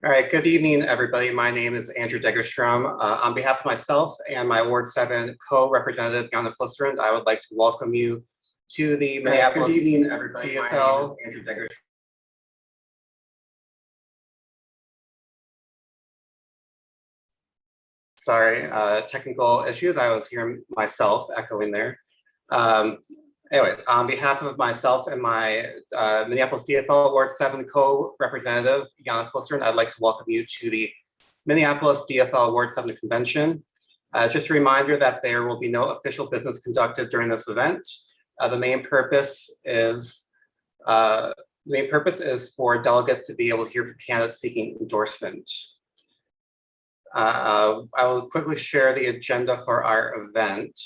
All right, good evening, everybody. My name is Andrew Degerstrom. On behalf of myself and my Ward 7 co-representative, Jana Flisserand, I would like to welcome you to the Minneapolis Good evening, everybody. DFL. My name is Andrew Degerstrom. Sorry, technical issues. I was hearing myself echoing there. Anyway, on behalf of myself and my Minneapolis DFL Ward 7 co-representative, Jana Flisserand, I'd like to welcome you to the Minneapolis DFL Ward 7 convention. Just a reminder that there will be no official business conducted during this event. The main purpose is for delegates to be able to hear from candidates seeking endorsement. I will quickly share the agenda for our event.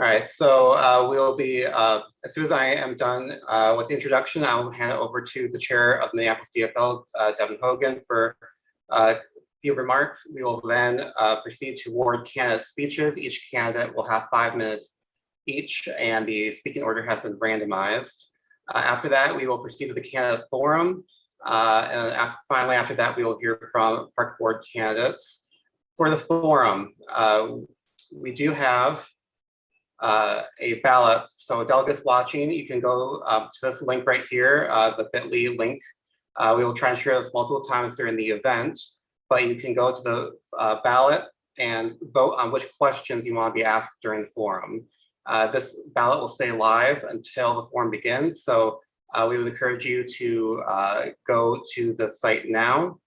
All right, so we'll be, as soon as I am done with the introduction, I will hand it over to the chair of Minneapolis DFL, Devin Hogan, for a few remarks. We will then proceed to ward candidate speeches. Each candidate will have 5 minutes each, and the speaking order has been randomized. After that, we will proceed to the candidate forum. And finally, after that, we will hear from park board candidates. For the forum, we do have a ballot. So delegates watching, you can go to this link right here, the bit.ly link. We will try and share this multiple times during the event, but you can go to the ballot and vote on which questions you want to be asked during the forum. This ballot will stay live until the forum begins. So we would encourage you to go to the site now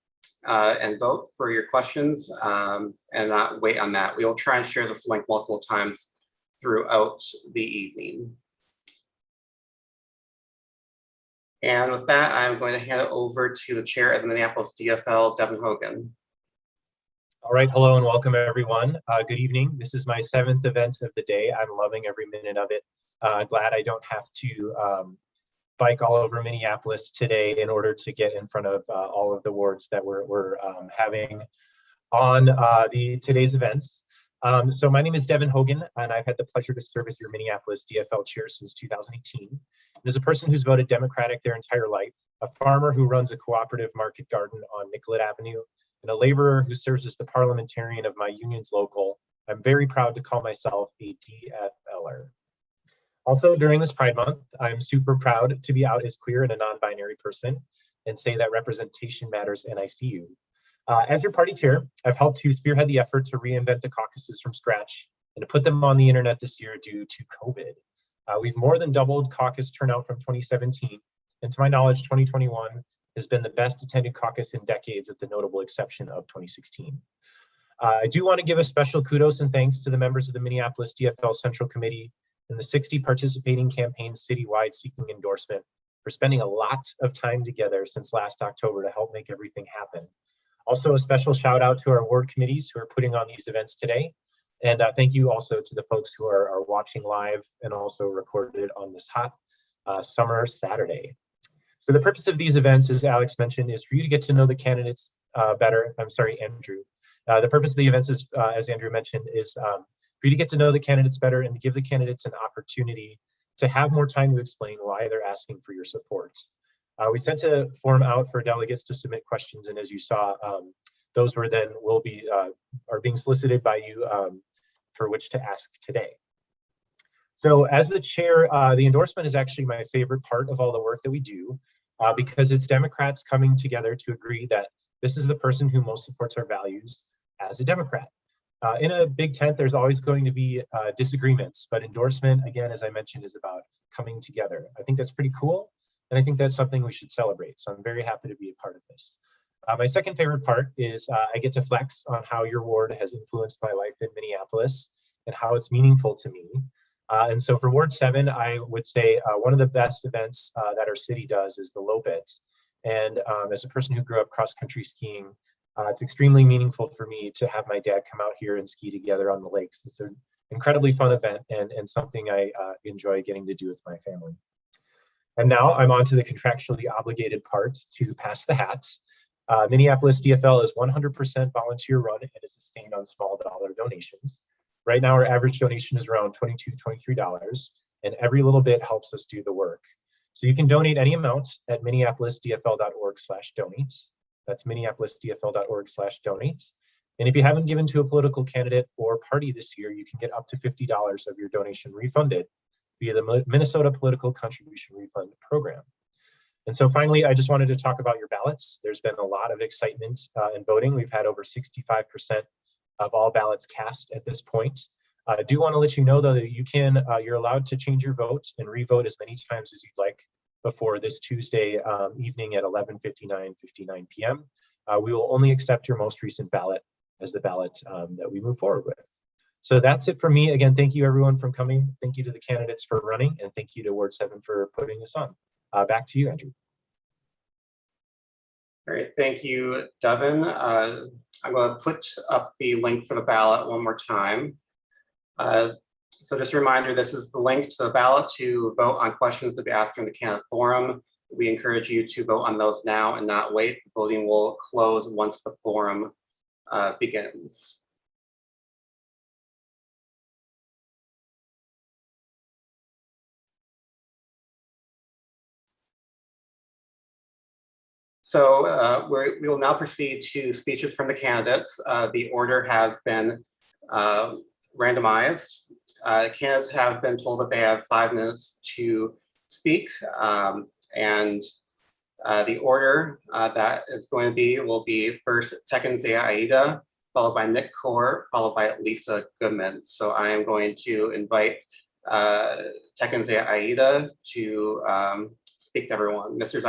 and vote for your questions and not wait on that. We will try and share this link multiple times throughout the evening. And with that, I'm going to hand it over to the chair of the Minneapolis DFL, Devin Hogan. All right, hello and welcome everyone. Good evening. This is my 7th event of the day. I'm loving every minute of it. Glad I don't have to bike all over Minneapolis today in order to get in front of all of the wards that we're having on today's events. So my name is Devin Hogan, and I've had the pleasure to serve as your Minneapolis DFL chair since 2018. And as a person who's voted Democratic their entire life, a farmer who runs a cooperative market garden on Nicollet Avenue, and a laborer who serves as the parliamentarian of my union's local, I'm very proud to call myself a DFLer. Also, during this Pride Month, I'm super proud to be out as queer and a non-binary person and say that representation matters and I see you. As your party chair, I've helped to spearhead the effort to reinvent the caucuses from scratch and to put them on the internet this year due to COVID. We've more than doubled caucus turnout from 2017, and to my knowledge, 2021 has been the best attended caucus in decades with the notable exception of 2016. I do want to give a special kudos and thanks to the members of the Minneapolis DFL Central Committee and the 60 participating campaigns citywide seeking endorsement for spending a lot of time together since last October to help make everything happen. Also, a special shout out to our ward committees who are putting on these events today. And thank you also to the folks who are watching live and also recorded on this hot summer Saturday. So the purpose of these events, as Alex mentioned, is for you to get to know the candidates better. I'm sorry, Andrew. The purpose of the events is, as Andrew mentioned, is for you to get to know the candidates better and to give the candidates an opportunity to have more time to explain why they're asking for your support. We sent a form out for delegates to submit questions, and as you saw, those are being solicited by you for which to ask today. So as the chair, the endorsement is actually my favorite part of all the work that we do because it's Democrats coming together to agree that this is the person who most supports our values as a Democrat. In a big tent, there's always going to be disagreements, but endorsement, again, as I mentioned, is about coming together. I think that's pretty cool. And I think that's something we should celebrate. So I'm very happy to be a part of this. My second favorite part is I get to flex on how your ward has influenced my life in Minneapolis and how it's meaningful to me. And so for Ward 7, I would say one of the best events that our city does is the Lopet. And as a person who grew up cross-country skiing, it's extremely meaningful for me to have my dad come out here and ski together on the lakes. It's an incredibly fun event and something I enjoy getting to do with my family. And now I'm on to the contractually obligated part to pass the hat. Minneapolis DFL is 100% volunteer run and is sustained on small dollar donations. Right now, our average donation is around $22, $23, and every little bit helps us do the work. So you can donate any amount at minneapolisdfl.org/donate. That's minneapolisdfl.org/donate. And if you haven't given to a political candidate or party this year, you can get up to $50 of your donation refunded via the Minnesota Political Contribution Refund Program. And so finally, I just wanted to talk about your ballots. There's been a lot of excitement in voting. We've had over 65% of all ballots cast at this point. I do want to let you know, though, that you're allowed to change your vote and re-vote as many times as you'd like before this Tuesday evening at 11:59 p.m. We will only accept your most recent ballot as the ballot that we move forward with. So that's it for me. Again, thank you everyone for coming. Thank you to the candidates for running, and thank you to Ward 7 for putting this on. Back to you, Andrew. All right, thank you, Devin. I'm going to put up the link for the ballot one more time. So just a reminder, this is the link to the ballot to vote on questions to be asked during the candidate forum. We encourage you to vote on those now and not wait. Voting will close once the forum begins. So we will now proceed to speeches from the candidates. The order has been randomized. Candidates have been told that they have 5 minutes to speak, and the order that is going to be will be first Tekinzea Aida, followed by Nick Kaur, followed by Lisa Goodman. So I am going to invite Tekinzea Aida to speak to everyone. Mr.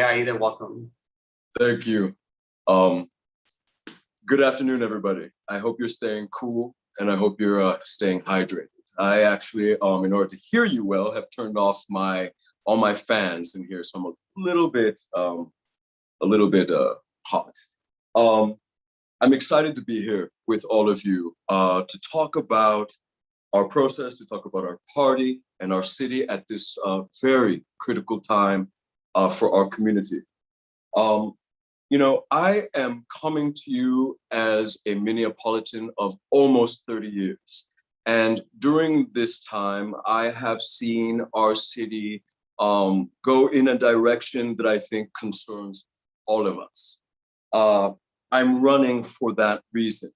Aida, welcome. Thank you. Good afternoon, everybody. I hope you're staying cool, and I hope you're staying hydrated. I actually, in order to hear you well, have turned off all my fans in here, so I'm a little bit hot. I'm excited to be here with all of you to talk about our process, to talk about our party and our city at this very critical time for our community. You know, I am coming to you as a Minneapolitan of almost 30 years. And during this time, I have seen our city go in a direction that I think concerns all of us. I'm running for that reason.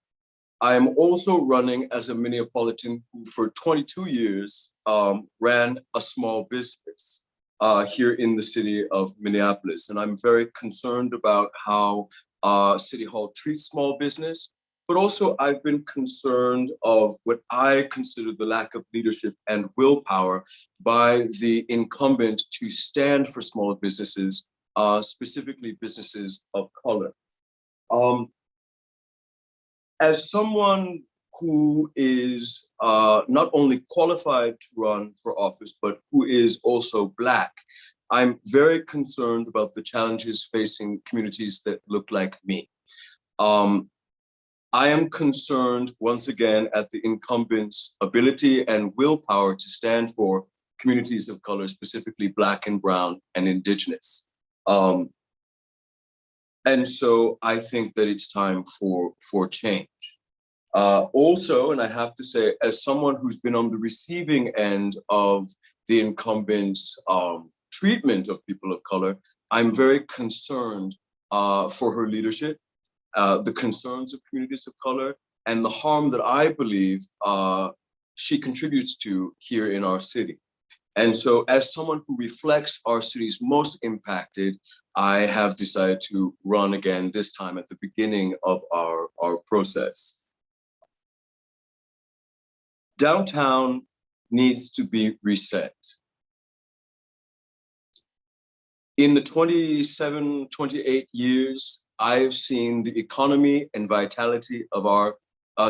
I'm also running as a Minneapolitan who for 22 years ran a small business here in the city of Minneapolis. And I'm very concerned about how City Hall treats small business, but also I've been concerned of what I consider the lack of leadership and willpower by the incumbent to stand for small businesses, specifically businesses of color. As someone who is not only qualified to run for office, but who is also Black, I'm very concerned about the challenges facing communities that look like me. I am concerned, once again, at the incumbent's ability and willpower to stand for communities of color, specifically Black and Brown and Indigenous. And so I think that it's time for change. Also, and I have to say, as someone who's been on the receiving end of the incumbent's treatment of people of color, I'm very concerned for her leadership, the concerns of communities of color, and the harm that I believe she contributes to here in our city. And so as someone who reflects our city's most impacted, I have decided to run again, this time at the beginning of our process. Downtown needs to be reset. In the 27, 28 years, I've seen the economy and vitality of our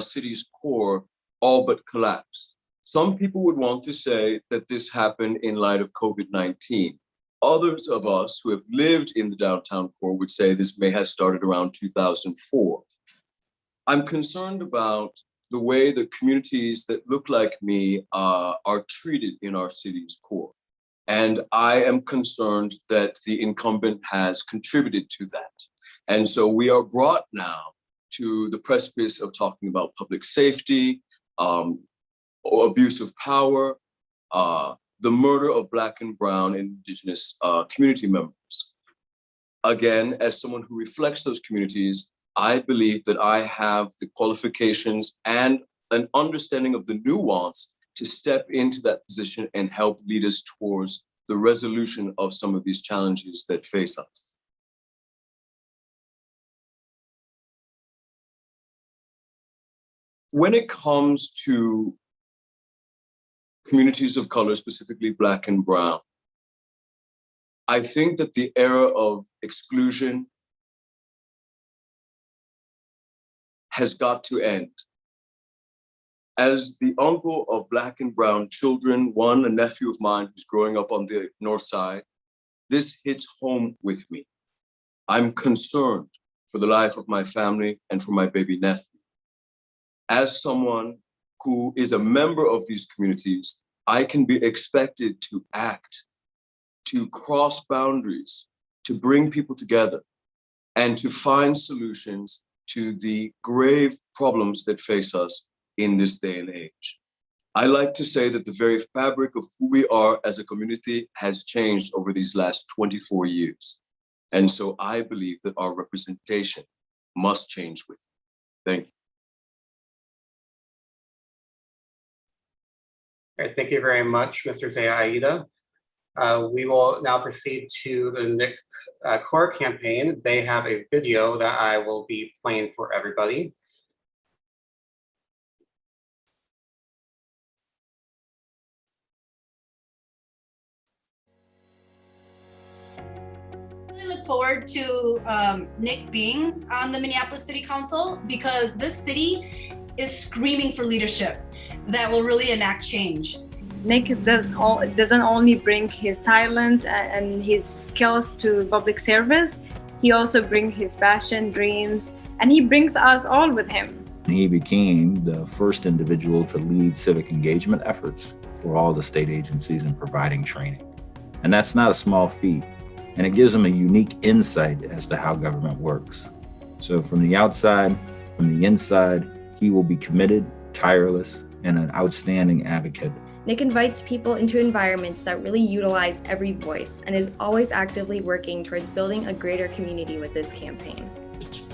city's core all but collapse. Some people would want to say that this happened in light of COVID-19. Others of us who have lived in the downtown core would say this may have started around 2004. I'm concerned about the way that communities that look like me are treated in our city's core. And I am concerned that the incumbent has contributed to that. And so we are brought now to the precipice of talking about public safety, or abuse of power, the murder of Black and Brown and Indigenous community members. Again, as someone who reflects those communities, I believe that I have the qualifications and an understanding of the nuance to step into that position and help lead us towards the resolution of some of these challenges that face us. When it comes to communities of color, specifically Black and Brown, I think that the era of exclusion has got to end. As the uncle of Black and Brown children, one, a nephew of mine who's growing up on the North Side, this hits home with me. I'm concerned for the life of my family and for my baby nephew. As someone who is a member of these communities, I can be expected to act, to cross boundaries, to bring people together, and to find solutions to the grave problems that face us in this day and age. I like to say that the very fabric of who we are as a community has changed over these last 24 years. And so I believe that our representation must change with it. Thank you. All right, thank you very much, Mr. Zeaida. We will now proceed to the Nick Core campaign. They have a video that I will be playing for everybody. I look forward to Nick being on the Minneapolis City Council because this city is screaming for leadership that will really enact change. Nick doesn't only bring his talent and his skills to public service, he also brings his passion, dreams, and he brings us all with him. He became the first individual to lead civic engagement efforts for all the state agencies in providing training. And that's not a small feat. And it gives him a unique insight as to how government works. So from the outside, from the inside, he will be committed, tireless, and an outstanding advocate. Nick invites people into environments that really utilize every voice and is always actively working towards building a greater community with this campaign.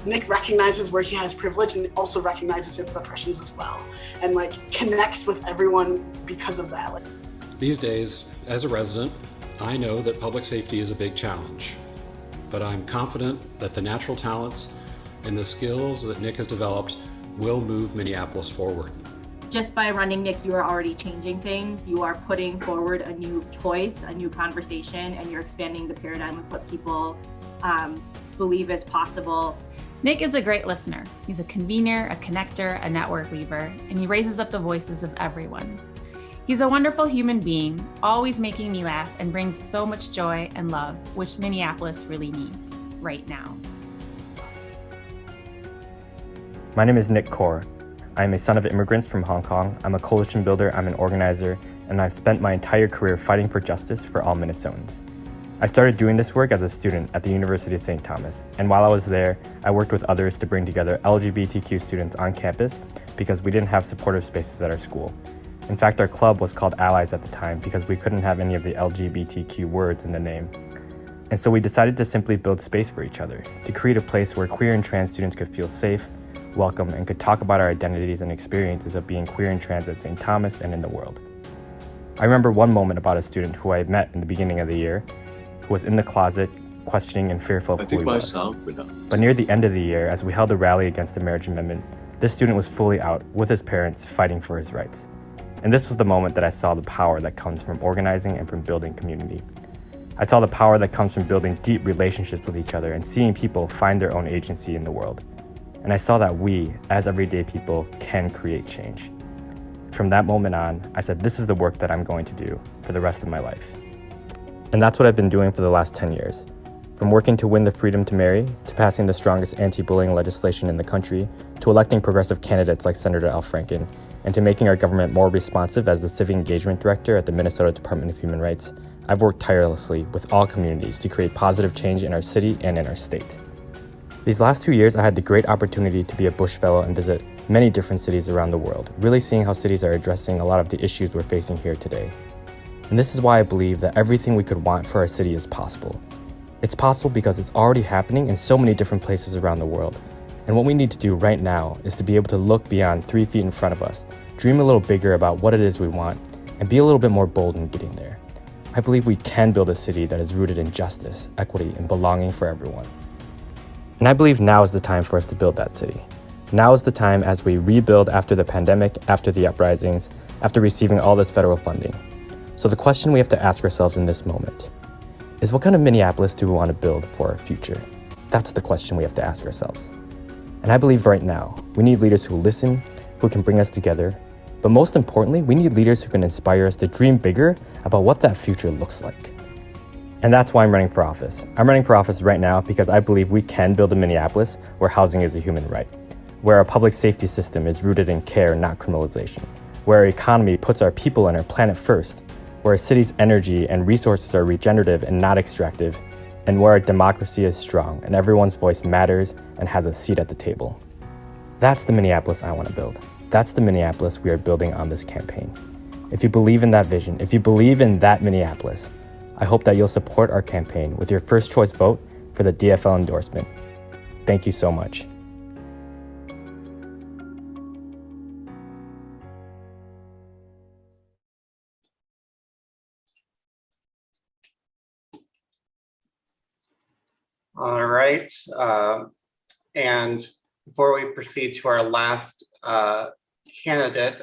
Nick recognizes where he has privilege and also recognizes his oppressions as well, and connects with everyone because of that. These days, as a resident, I know that public safety is a big challenge, but I'm confident that the natural talents and the skills that Nick has developed will move Minneapolis forward. Just by running Nick, you are already changing things. You are putting forward a new choice, a new conversation, and you're expanding the paradigm of what people believe is possible. Nick is a great listener. He's a convener, a connector, a network weaver, and he raises up the voices of everyone. He's a wonderful human being, always making me laugh and brings so much joy and love, which Minneapolis really needs right now. My name is Nick Core. I'm a son of immigrants from Hong Kong. I'm a coalition builder, I'm an organizer, and I've spent my entire career fighting for justice for all Minnesotans. I started doing this work as a student at the University of St. Thomas, and while I was there, I worked with others to bring together LGBTQ students on campus because we didn't have supportive spaces at our school. In fact, our club was called Allies at the time because we couldn't have any of the LGBTQ words in the name. And so we decided to simply build space for each other, to create a place where queer and trans students could feel safe, welcome, and could talk about our identities and experiences of being queer and trans at St. Thomas and in the world. I remember one moment about a student who I had met in the beginning of the year, who was in the closet, questioning and fearful of who he was. But near the end of the year, as we held a rally against the marriage amendment, this student was fully out with his parents fighting for his rights. And this was the moment that I saw the power that comes from organizing and from building community. I saw the power that comes from building deep relationships with each other and seeing people find their own agency in the world. And I saw that we, as everyday people, can create change. From that moment on, I said, this is the work that I'm going to do for the rest of my life. And that's what I've been doing for the last 10 years. From working to win the freedom to marry, to passing the strongest anti-bullying legislation in the country, to electing progressive candidates like Senator Al Franken, and to making our government more responsive as the Civic Engagement Director at the Minnesota Department of Human Rights, I've worked tirelessly with all communities to create positive change in our city and in our state. These last 2 years, I had the great opportunity to be a Bush Fellow and visit many different cities around the world, really seeing how cities are addressing a lot of the issues we're facing here today. And this is why I believe that everything we could want for our city is possible. It's possible because it's already happening in so many different places around the world. And what we need to do right now is to be able to look beyond 3 feet in front of us, dream a little bigger about what it is we want, and be a little bit more bold in getting there. I believe we can build a city that is rooted in justice, equity, and belonging for everyone. And I believe now is the time for us to build that city. Now is the time as we rebuild after the pandemic, after the uprisings, after receiving all this federal funding. So the question we have to ask ourselves in this moment is, what kind of Minneapolis do we want to build for our future? That's the question we have to ask ourselves. And I believe right now, we need leaders who listen, who can bring us together, but most importantly, we need leaders who can inspire us to dream bigger about what that future looks like. And that's why I'm running for office. I'm running for office right now because I believe we can build a Minneapolis where housing is a human right, where our public safety system is rooted in care, not criminalization, where our economy puts our people and our planet first, where our city's energy and resources are regenerative and not extractive, and where our democracy is strong and everyone's voice matters and has a seat at the table. That's the Minneapolis I want to build. That's the Minneapolis we are building on this campaign. If you believe in that vision, if you believe in that Minneapolis, I hope that you'll support our campaign with your first choice vote for the DFL endorsement. Thank you so much. All right. And before we proceed to our last candidate,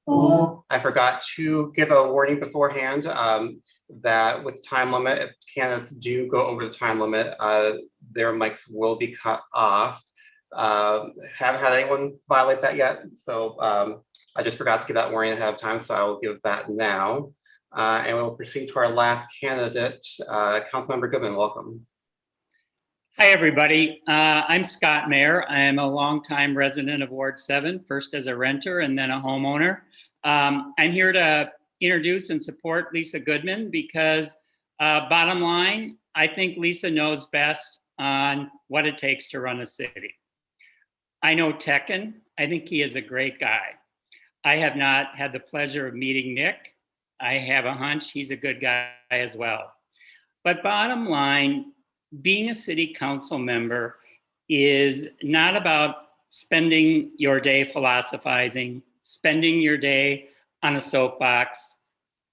I forgot to give a warning beforehand that with time limit, if candidates do go over the time limit, their mics will be cut off. Haven't had anyone violate that yet, so I just forgot to give that warning ahead of time, so I will give that now. And we'll proceed to our last candidate, Councilmember Goodman. Welcome. Hi, everybody. I'm Scott Mayer. I am a longtime resident of Ward 7, first as a renter and then a homeowner. I'm here to introduce and support Lisa Goodman because bottom line, I think Lisa knows best on what it takes to run a city. I know Tekken. I think he is a great guy. I have not had the pleasure of meeting Nick. I have a hunch he's a good guy as well. But bottom line, being a city council member is not about spending your day philosophizing, spending your day on a soapbox.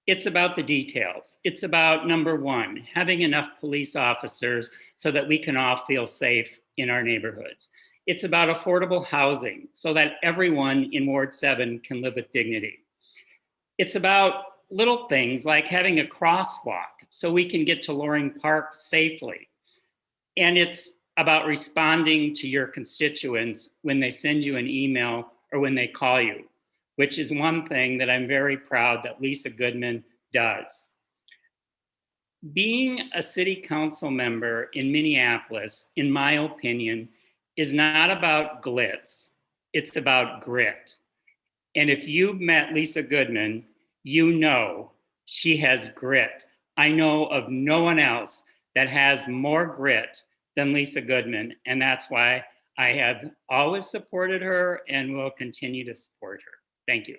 It's about the details. It's about, number one, having enough police officers so that we can all feel safe in our neighborhoods. It's about affordable housing so that everyone in Ward 7 can live with dignity. It's about little things like having a crosswalk so we can get to Loring Park safely. And it's about responding to your constituents when they send you an email or when they call you, which is one thing that I'm very proud that Lisa Goodman does. Being a city council member in Minneapolis, in my opinion, is not about glitz. It's about grit. And if you've met Lisa Goodman, you know she has grit. I know of no one else that has more grit than Lisa Goodman, and that's why I have always supported her and will continue to support her. Thank you.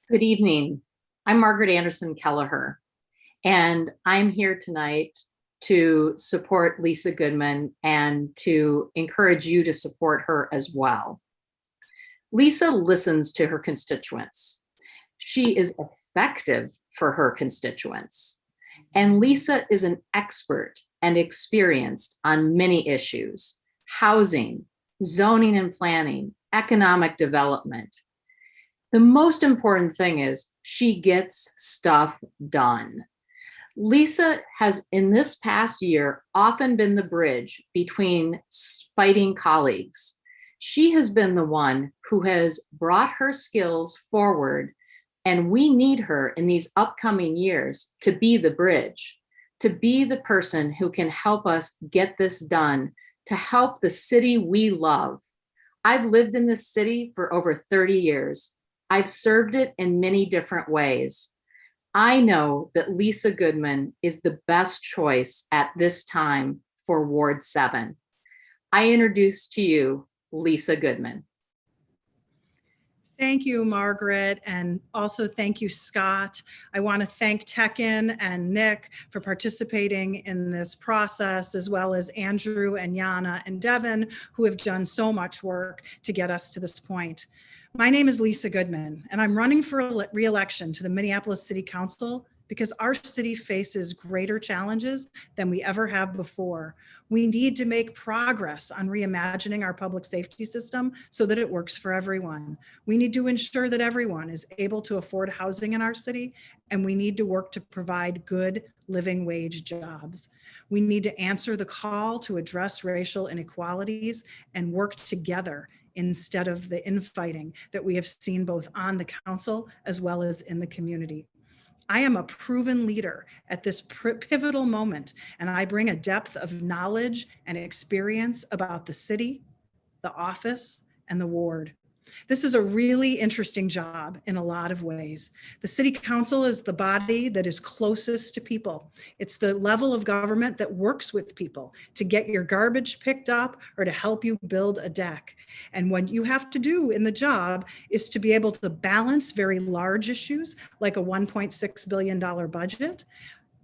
Good evening. I'm Margaret Anderson Kelleher, and I'm here tonight to support Lisa Goodman and to encourage you to support her as well. Lisa listens to her constituents. She is effective for her constituents. And Lisa is an expert and experienced on many issues: housing, zoning and planning, economic development. The most important thing is she gets stuff done. Lisa has, in this past year, often been the bridge between fighting colleagues. She has been the one who has brought her skills forward, and we need her in these upcoming years to be the bridge, to be the person who can help us get this done, to help the city we love. I've lived in this city for over 30 years. I've served it in many different ways. I know that Lisa Goodman is the best choice at this time for Ward 7. I introduce to you Lisa Goodman. Thank you, Margaret, and also thank you, Scott. I want to thank Tekin and Nick for participating in this process, as well as Andrew and Yana and Devin, who have done so much work to get us to this point. My name is Lisa Goodman, and I'm running for re-election to the Minneapolis City Council because our city faces greater challenges than we ever have before. We need to make progress on reimagining our public safety system so that it works for everyone. We need to ensure that everyone is able to afford housing in our city, and we need to work to provide good living wage jobs. We need to answer the call to address racial inequalities and work together instead of the infighting that we have seen both on the council as well as in the community. I am a proven leader at this pivotal moment, and I bring a depth of knowledge and experience about the city, the office, and the ward. This is a really interesting job in a lot of ways. The City Council is the body that is closest to people. It's the level of government that works with people to get your garbage picked up or to help you build a deck. And what you have to do in the job is to be able to balance very large issues like a $1.6 billion budget,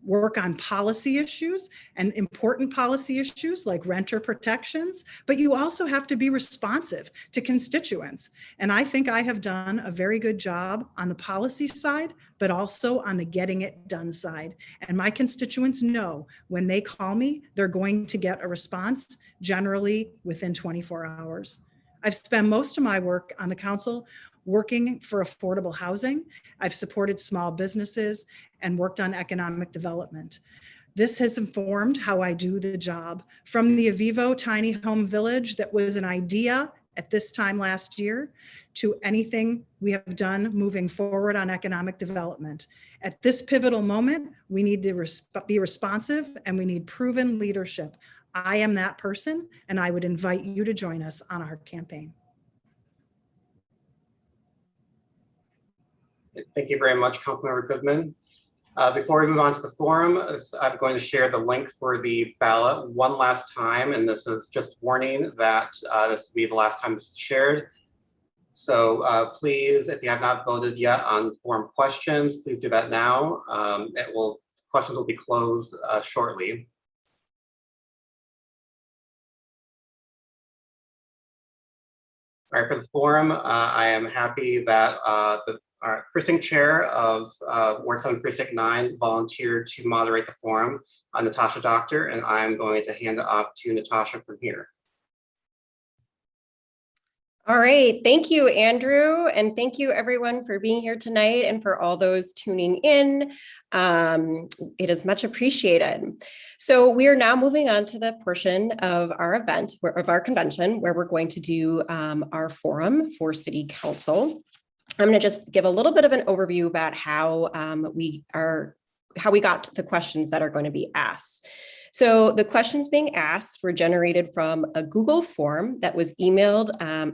work on policy issues and important policy issues like renter protections, but you also have to be responsive to constituents. And I think I have done a very good job on the policy side, but also on the getting it done side. And my constituents know when they call me, they're going to get a response, generally within 24 hours. I've spent most of my work on the council working for affordable housing. I've supported small businesses and worked on economic development. This has informed how I do the job. From the Avivo tiny home village that was an idea at this time last year to anything we have done moving forward on economic development. At this pivotal moment, we need to be responsive and we need proven leadership. I am that person, and I would invite you to join us on our campaign. Thank you very much, Councilmember Goodman. Before we move on to the forum, I'm going to share the link for the ballot one last time, and this is just warning that this will be the last time this is shared. So please, if you have not voted yet on forum questions, please do that now. Questions will be closed shortly. All right, for the forum, I am happy that our precinct chair of Ward 7 Precinct 9 volunteered to moderate the forum, Natasha Doctor, and I'm going to hand it off to Natasha from here. All right, thank you, Andrew, and thank you everyone for being here tonight and for all those tuning in. It is much appreciated. So we are now moving on to the portion of our event, of our convention, where we're going to do our forum for City Council. I'm going to just give a little bit of an overview about how we got the questions that are going to be asked. So the questions being asked were generated from a Google form that was emailed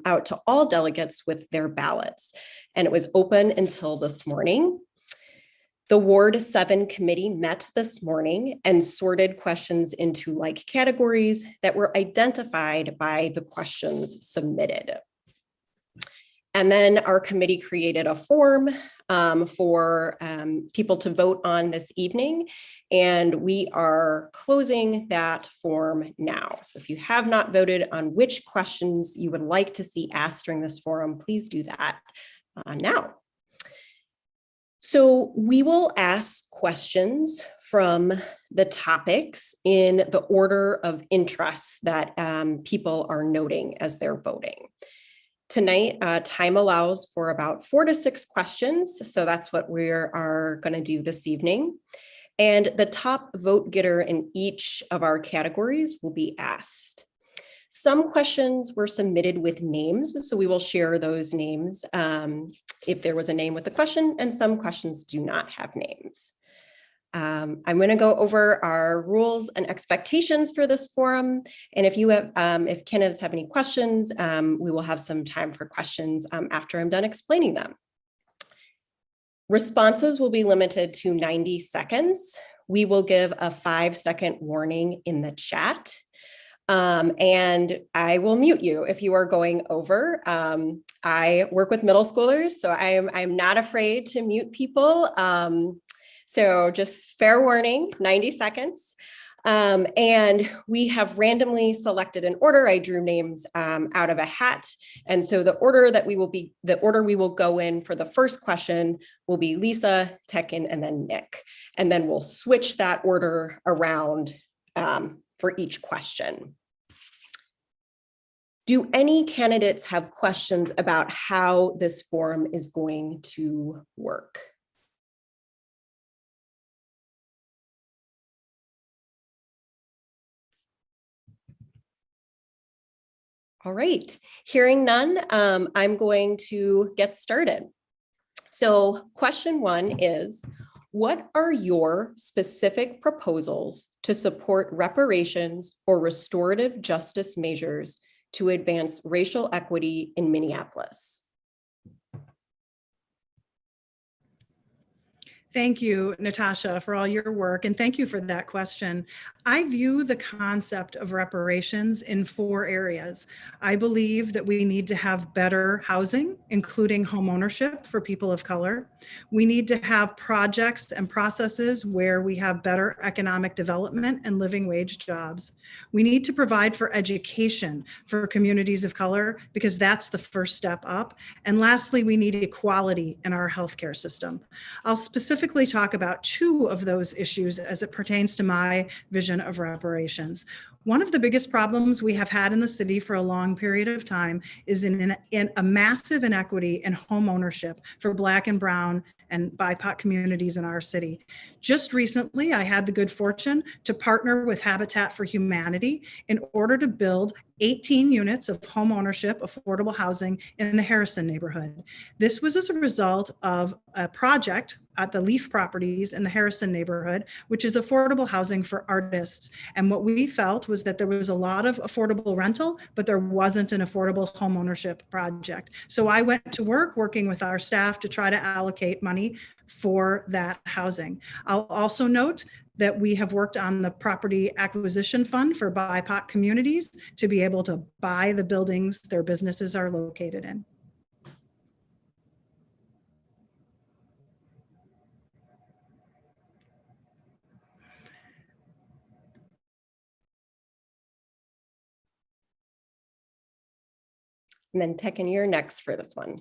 out to all delegates with their ballots, and it was open until this morning. The Ward 7 committee met this morning and sorted questions into like categories that were identified by the questions submitted. And then our committee created a form for people to vote on this evening, and we are closing that form now. So if you have not voted on which questions you would like to see asked during this forum, please do that now. So we will ask questions from the topics in the order of interest that people are noting as they're voting. Tonight, time allows for about 4 to 6 questions. So that's what we are going to do this evening. And the top vote getter in each of our categories will be asked. Some questions were submitted with names, so we will share those names if there was a name with the question, and some questions do not have names. I'm going to go over our rules and expectations for this forum. And if you have, if candidates have any questions, we will have some time for questions after I'm done explaining them. Responses will be limited to 90 seconds. We will give a 5-second warning in the chat. And I will mute you if you are going over. I work with middle schoolers, so I'm not afraid to mute people. So just fair warning, 90 seconds. And we have randomly selected an order. I drew names out of a hat. And so the order we will go in for the first question will be Lisa, Tekin, and then Nick. And then we'll switch that order around for each question. Do any candidates have questions about how this forum is going to work? All right, hearing none, I'm going to get started. So question 1 is, what are your specific proposals to support reparations or restorative justice measures to advance racial equity in Minneapolis? Thank you, Natasha, for all your work, and thank you for that question. I view the concept of reparations in 4 areas. I believe that we need to have better housing, including home ownership for people of color. We need to have projects and processes where we have better economic development and living wage jobs. We need to provide for education for communities of color because that's the first step up. And lastly, we need equality in our healthcare system. I'll specifically talk about 2 of those issues as it pertains to my vision of reparations. One of the biggest problems we have had in the city for a long period of time is in a massive inequity in home ownership for Black and Brown and BIPOC communities in our city. Just recently, I had the good fortune to partner with Habitat for Humanity in order to build 18 units of home ownership affordable housing in the Harrison neighborhood. This was as a result of a project at the Leaf Properties in the Harrison neighborhood, which is affordable housing for artists. And what we felt was that there was a lot of affordable rental, but there wasn't an affordable home ownership project. So I went to work working with our staff to try to allocate money for that housing. I'll also note that we have worked on the property acquisition fund for BIPOC communities to be able to buy the buildings their businesses are located in. And then Tekin, you're next for this one.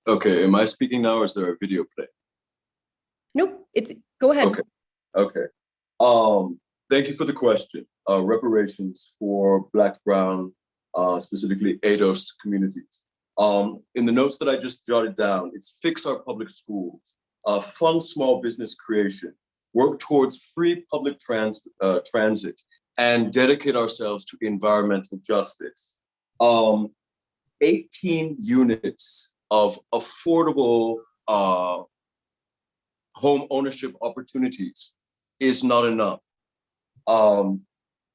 Okay, am I speaking now or is there a video play? Nope, go ahead. Okay. Thank you for the question. Reparations for Black, Brown, specifically ADOS communities. In the notes that I just jotted down, it's fix our public schools, fund small business creation, work towards free public transit, and dedicate ourselves to environmental justice. 18 units of affordable home ownership opportunities is not enough.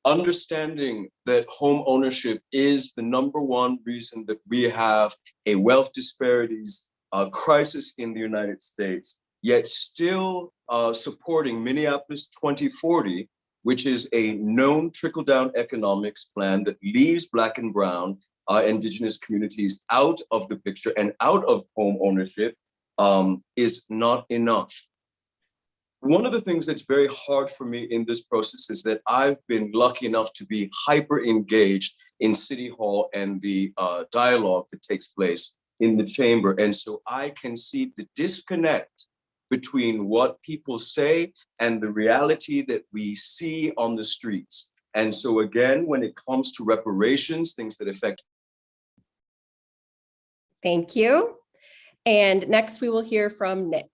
Understanding that home ownership is the #1 reason that we have a wealth disparities crisis in the United States, yet still supporting Minneapolis 2040, which is a known trickle-down economics plan that leaves Black and Brown Indigenous communities out of the picture and out of home ownership, is not enough. One of the things that's very hard for me in this process is that I've been lucky enough to be hyper engaged in City Hall and the dialogue that takes place in the chamber. And so I can see the disconnect between what people say and the reality that we see on the streets. And so again, when it comes to reparations, things that affect. Thank you. And next we will hear from Nick.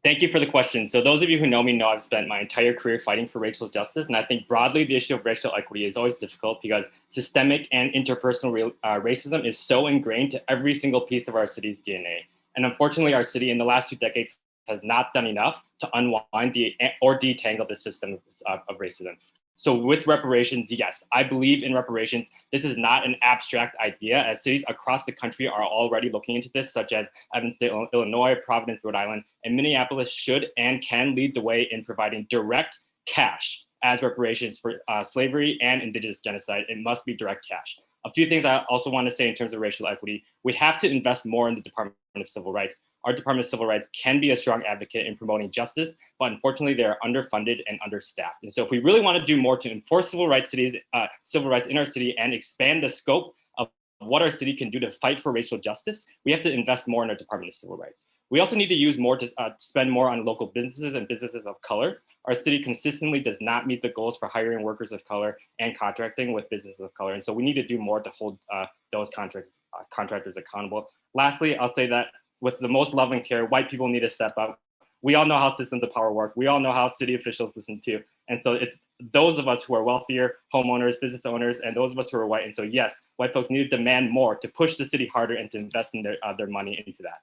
Thank you for the question. So those of you who know me know I've spent my entire career fighting for racial justice. And I think broadly, the issue of racial equity is always difficult because systemic and interpersonal racism is so ingrained to every single piece of our city's DNA. And unfortunately, our city in the last 2 decades has not done enough to unwind or detangle the system of racism. So with reparations, yes, I believe in reparations. This is not an abstract idea, as cities across the country are already looking into this, such as Evanston, Illinois, Providence, Rhode Island, and Minneapolis should and can lead the way in providing direct cash as reparations for slavery and indigenous genocide. It must be direct cash. A few things I also want to say in terms of racial equity. We have to invest more in the Department of Civil Rights. Our Department of Civil Rights can be a strong advocate in promoting justice, but unfortunately they are underfunded and understaffed. And so if we really want to do more to enforce civil rights in our city and expand the scope of what our city can do to fight for racial justice, we have to invest more in our Department of Civil Rights. We also need to use more to spend more on local businesses and businesses of color. Our city consistently does not meet the goals for hiring workers of color and contracting with businesses of color. And so we need to do more to hold those contractors accountable. Lastly, I'll say that with the most loving care, white people need to step up. We all know how systems of power work. We all know how city officials listen to. And so it's those of us who are wealthier, homeowners, business owners, and those of us who are white. And so yes, white folks need to demand more to push the city harder and to invest in their money into that.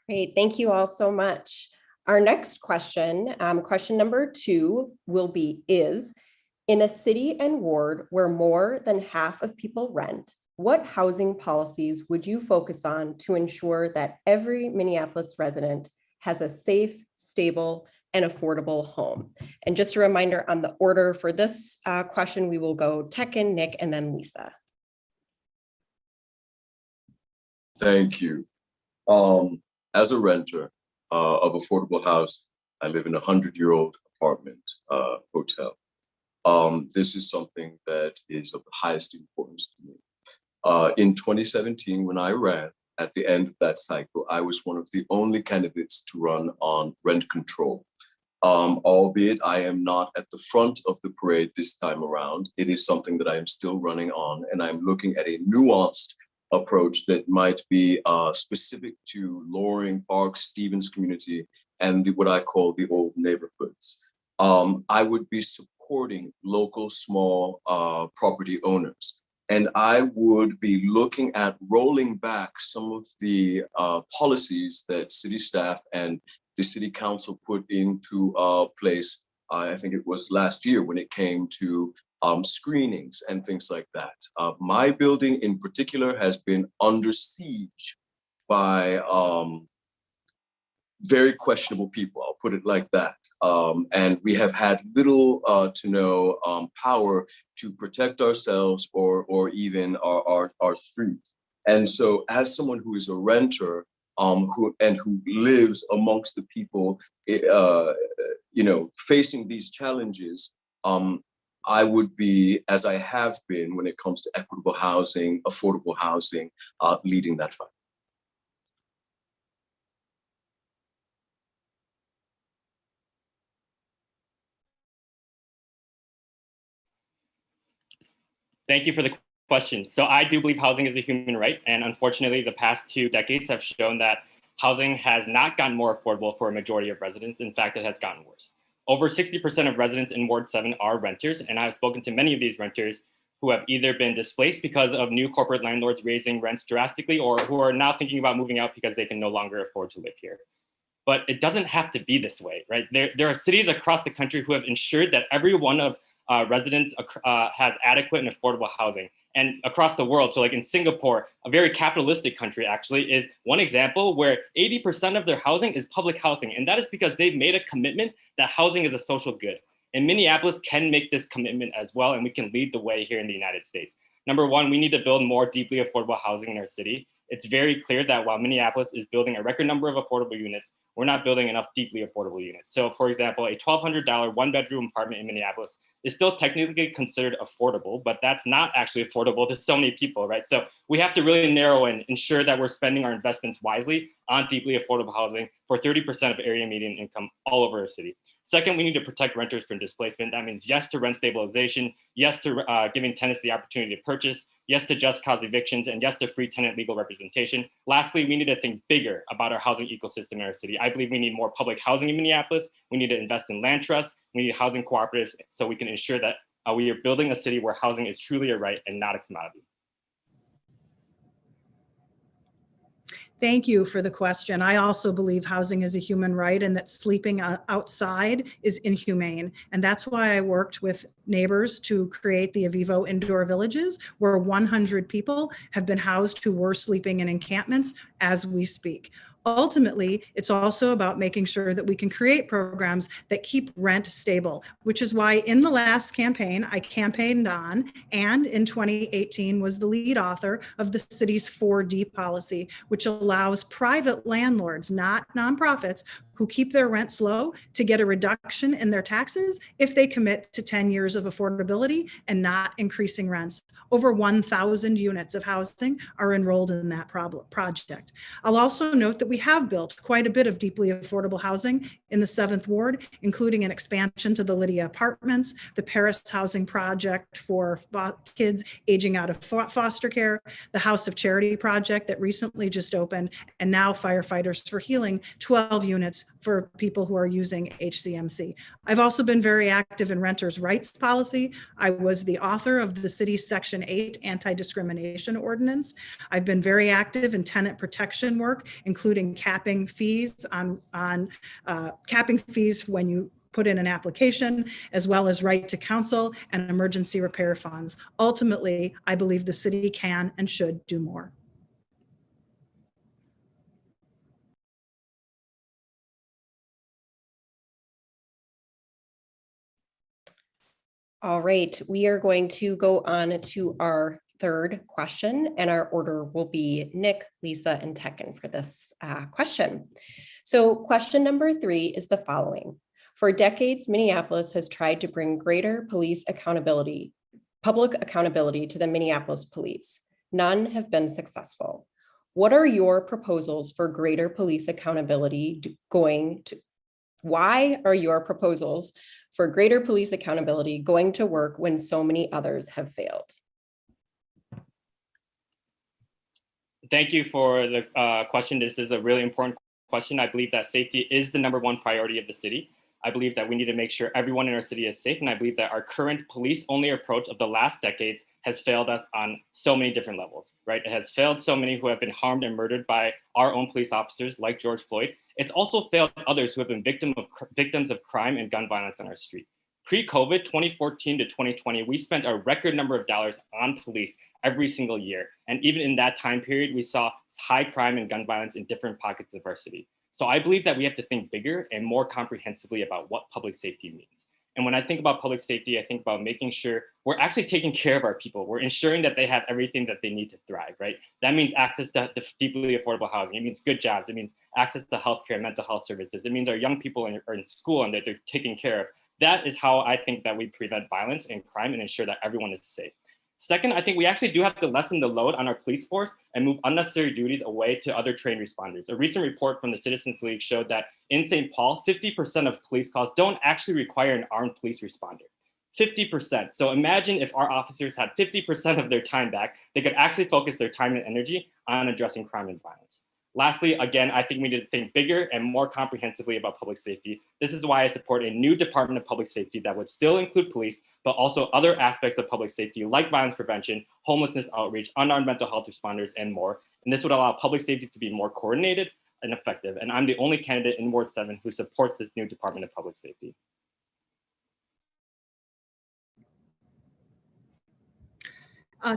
Great, thank you all so much. Our next question, question number 2 will be in a city and ward where more than half of people rent, what housing policies would you focus on to ensure that every Minneapolis resident has a safe, stable, and affordable home? And just a reminder on the order for this question, we will go Tekin, Nick, and then Lisa. Thank you. As a renter of affordable house, I live in a 100-year-old apartment hotel. This is something that is of the highest importance to me. In 2017, when I ran at the end of that cycle, I was one of the only candidates to run on rent control. Albeit I am not at the front of the parade this time around, it is something that I am still running on, and I'm looking at a nuanced approach that might be specific to Loring, Park, Stevens community, and what I call the old neighborhoods. I would be supporting local small property owners. And I would be looking at rolling back some of the policies that city staff and the city council put into place. I think it was last year when it came to screenings and things like that. My building in particular has been under siege by very questionable people, I'll put it like that. And we have had little to no power to protect ourselves or even our street. And so as someone who is a renter who lives amongst the people, facing these challenges, I would be, as I have been when it comes to equitable housing, affordable housing, leading that fight. Thank you for the question. So I do believe housing is a human right. And unfortunately, the past 2 decades have shown that housing has not gotten more affordable for a majority of residents. In fact, it has gotten worse. Over 60% of residents in Ward 7 are renters. And I've spoken to many of these renters who have either been displaced because of new corporate landlords raising rents drastically, or who are now thinking about moving out because they can no longer afford to live here. But it doesn't have to be this way, right? There are cities across the country who have ensured that every one of residents has adequate and affordable housing. And across the world, so like in Singapore, a very capitalistic country actually, is one example where 80% of their housing is public housing. And that is because they've made a commitment that housing is a social good. And Minneapolis can make this commitment as well, and we can lead the way here in the United States. Number one, we need to build more deeply affordable housing in our city. It's very clear that while Minneapolis is building a record number of affordable units, we're not building enough deeply affordable units. So for example, a $1,200 one-bedroom apartment in Minneapolis is still technically considered affordable, but that's not actually affordable to so many people, right? So we have to really narrow and ensure that we're spending our investments wisely on deeply affordable housing for 30% of area median income all over our city. Second, we need to protect renters from displacement. That means yes to rent stabilization, yes to giving tenants the opportunity to purchase, yes to just cause evictions, and yes to free tenant legal representation. Lastly, we need to think bigger about our housing ecosystem in our city. I believe we need more public housing in Minneapolis. We need to invest in land trusts. We need housing cooperatives so we can ensure that we are building a city where housing is truly a right and not a commodity. Thank you for the question. I also believe housing is a human right and that sleeping outside is inhumane. And that's why I worked with neighbors to create the Avivo Indoor Villages, where 100 people have been housed who were sleeping in encampments as we speak. Ultimately, it's also about making sure that we can create programs that keep rent stable, which is why in the last campaign, I campaigned on, and in 2018 was the lead author of the city's 4D policy, which allows private landlords, not nonprofits, who keep their rents low to get a reduction in their taxes if they commit to 10 years of affordability and not increasing rents. Over 1,000 units of housing are enrolled in that project. I'll also note that we have built quite a bit of deeply affordable housing in the 7th Ward, including an expansion to the Lydia Apartments, the Paris Housing Project for kids aging out of foster care, the House of Charity project that recently just opened, and now Firefighters for Healing, 12 units for people who are using HCMC. I've also been very active in renters' rights policy. I was the author of the city's Section 8 anti-discrimination ordinance. I've been very active in tenant protection work, including capping fees capping fees when you put in an application, as well as right to counsel and emergency repair funds. Ultimately, I believe the city can and should do more. All right, we are going to go on to our third question, and our order will be Nick, Lisa, and Tekken for this question. So question number 3 is the following. For decades, Minneapolis has tried to bring greater police accountability, public accountability to the Minneapolis police. None have been successful. What are your proposals for greater police accountability why are your proposals for greater police accountability going to work when so many others have failed? Thank you for the question. This is a really important question. I believe that safety is the #1 priority of the city. I believe that we need to make sure everyone in our city is safe. And I believe that our current police-only approach of the last decades has failed us on so many different levels, right? It has failed so many who have been harmed and murdered by our own police officers like George Floyd. It's also failed others who have been victims of crime and gun violence on our street. Pre-COVID, 2014 to 2020, we spent a record number of dollars on police every single year. And even in that time period, we saw high crime and gun violence in different pockets of our city. So I believe that we have to think bigger and more comprehensively about what public safety means. And when I think about public safety, I think about making sure we're actually taking care of our people. We're ensuring that they have everything that they need to thrive, right? That means access to deeply affordable housing. It means good jobs. It means access to healthcare and mental health services. It means our young people are in school and that they're taken care of. That is how I think that we prevent violence and crime and ensure that everyone is safe. Second, I think we actually do have to lessen the load on our police force and move unnecessary duties away to other trained responders. A recent report from the Citizens League showed that in St. Paul, 50% of police calls don't actually require an armed police responder. 50%. So imagine if our officers had 50% of their time back, they could actually focus their time and energy on addressing crime and violence. Lastly, again, I think we need to think bigger and more comprehensively about public safety. This is why I support a new Department of Public Safety that would still include police, but also other aspects of public safety like violence prevention, homelessness outreach, unarmed mental health responders, and more. And this would allow public safety to be more coordinated and effective. And I'm the only candidate in Ward 7 who supports this new Department of Public Safety.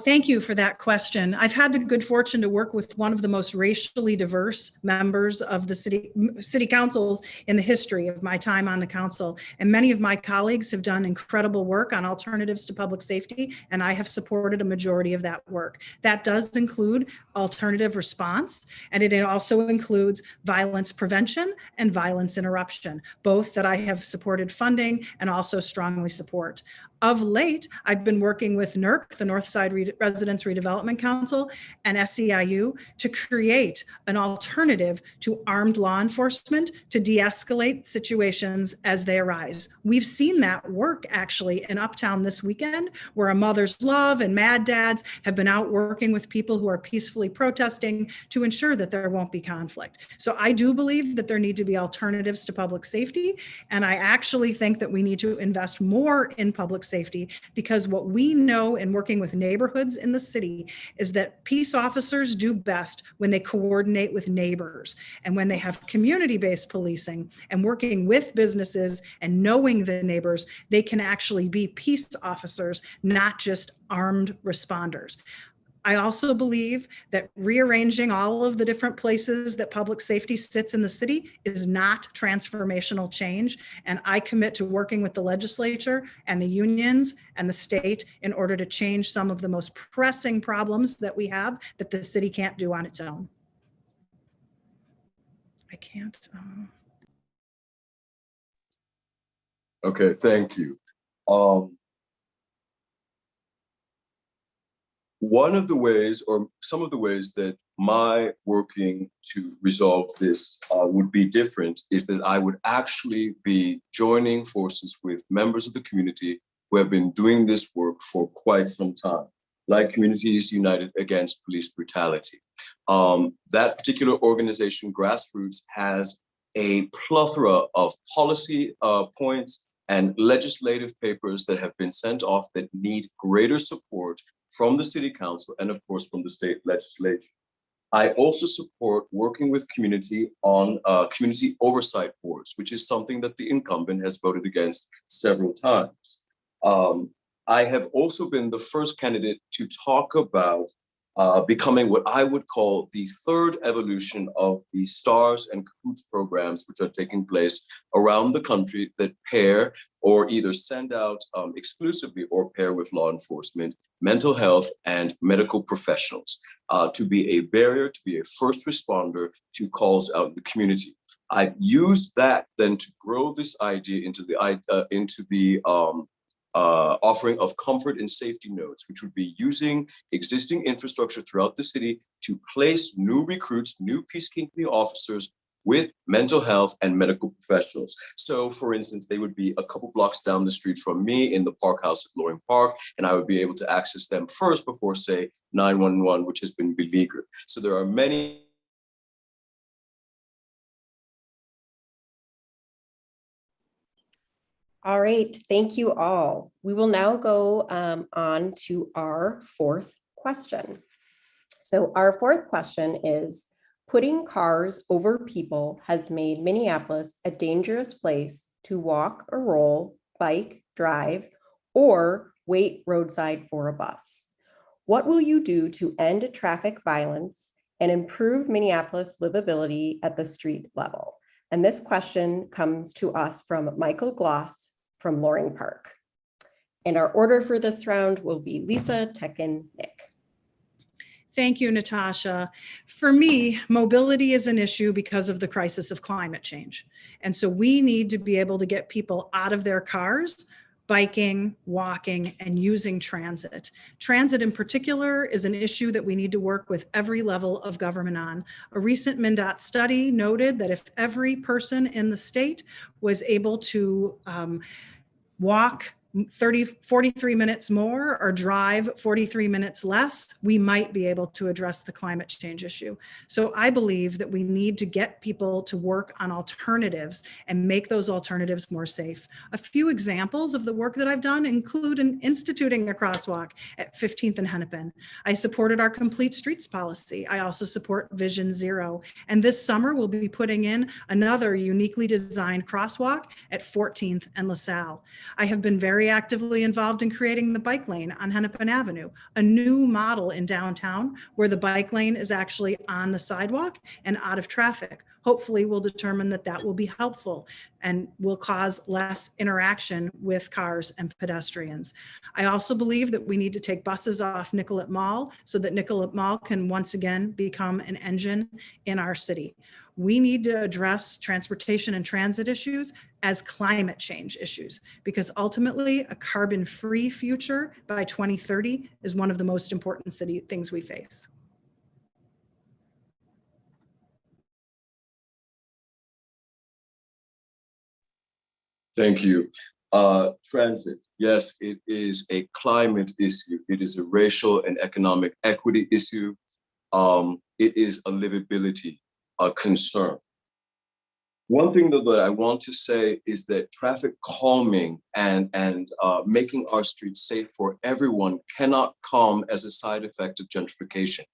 Thank you for that question. I've had the good fortune to work with one of the most racially diverse members of the city councils in the history of my time on the council. And many of my colleagues have done incredible work on alternatives to public safety, and I have supported a majority of that work. That does include alternative response, and it also includes violence prevention and violence interruption, both that I have supported funding and also strongly support. Of late, I've been working with NERC, the Northside Residents Redevelopment Council, and SEIU to create an alternative to armed law enforcement to de-escalate situations as they arise. We've seen that work actually in Uptown this weekend, where a Mother's Love and Mad Dads have been out working with people who are peacefully protesting to ensure that there won't be conflict. So I do believe that there need to be alternatives to public safety, and I actually think that we need to invest more in public safety, because what we know in working with neighborhoods in the city is that peace officers do best when they coordinate with neighbors, and when they have community-based policing and working with businesses and knowing the neighbors, they can actually be peace officers, not just armed responders. I also believe that rearranging all of the different places that public safety sits in the city is not transformational change. And I commit to working with the legislature and the unions and the state in order to change some of the most pressing problems that we have that the city can't do on its own. I can't. Okay, thank you. One of the ways, or some of the ways that my working to resolve this would be different is that I would actually be joining forces with members of the community who have been doing this work for quite some time, like Communities United Against Police Brutality. That particular organization, Grassroots, has a plethora of policy points and legislative papers that have been sent off that need greater support from the city council and of course from the state legislature. I also support working with community on community oversight boards, which is something that the incumbent has voted against several times. I have also been the first candidate to talk about becoming what I would call the third evolution of the STARS and CAHOOTS programs, which are taking place around the country that pair or either send out exclusively or pair with law enforcement, mental health, and medical professionals to be a barrier, to be a first responder to calls out in the community. I've used that then to grow this idea into the offering of comfort and safety nodes, which would be using existing infrastructure throughout the city to place new recruits, new peacekeeping officers with mental health and medical professionals. So for instance, they would be a couple blocks down the street from me in the Park House at Loring Park, and I would be able to access them first before, say, 911, which has been beleaguered. So there are many All right, thank you all. We will now go on to our fourth question. So our fourth question is, putting cars over people has made Minneapolis a dangerous place to walk or roll, bike, drive, or wait roadside for a bus. What will you do to end traffic violence and improve Minneapolis livability at the street level? And this question comes to us from Michael Gloss from Loring Park. And our order for this round will be Lisa, Tekin, Nick. Thank you, Natasha. For me, mobility is an issue because of the crisis of climate change. And so we need to be able to get people out of their cars, biking, walking, and using transit. Transit in particular is an issue that we need to work with every level of government on. A recent MnDOT study noted that if every person in the state was able to walk 43 minutes more or drive 43 minutes less, we might be able to address the climate change issue. So I believe that we need to get people to work on alternatives and make those alternatives more safe. A few examples of the work that I've done include instituting a crosswalk at 15th and Hennepin. I supported our complete streets policy. I also support Vision Zero. And this summer we'll be putting in another uniquely designed crosswalk at 14th and LaSalle. I have been very actively involved in creating the bike lane on Hennepin Avenue, a new model in downtown where the bike lane is actually on the sidewalk and out of traffic. Hopefully we'll determine that that will be helpful and will cause less interaction with cars and pedestrians. I also believe that we need to take buses off Nicollet Mall so that Nicollet Mall can once again become an engine in our city. We need to address transportation and transit issues as climate change issues, because ultimately a carbon-free future by 2030 is one of the most important things we face. Thank you. Transit, yes, it is a climate issue. It is a racial and economic equity issue. It is a livability concern. One thing that I want to say is that traffic calming and making our streets safe for everyone cannot come as a side effect of gentrification.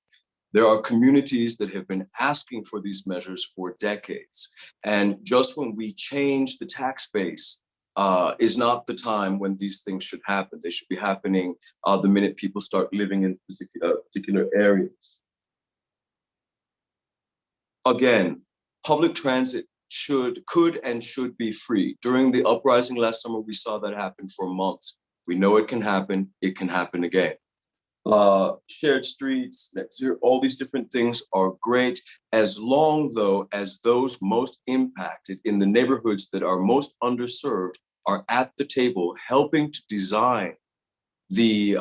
There are communities that have been asking for these measures for decades. And just when we change the tax base is not the time when these things should happen. They should be happening the minute people start living in particular areas. Again, public transit could and should be free. During the uprising last summer, we saw that happen for months. We know it can happen again. Shared streets, net zero, all these different things are great, as long though as those most impacted in the neighborhoods that are most underserved are at the table helping to design the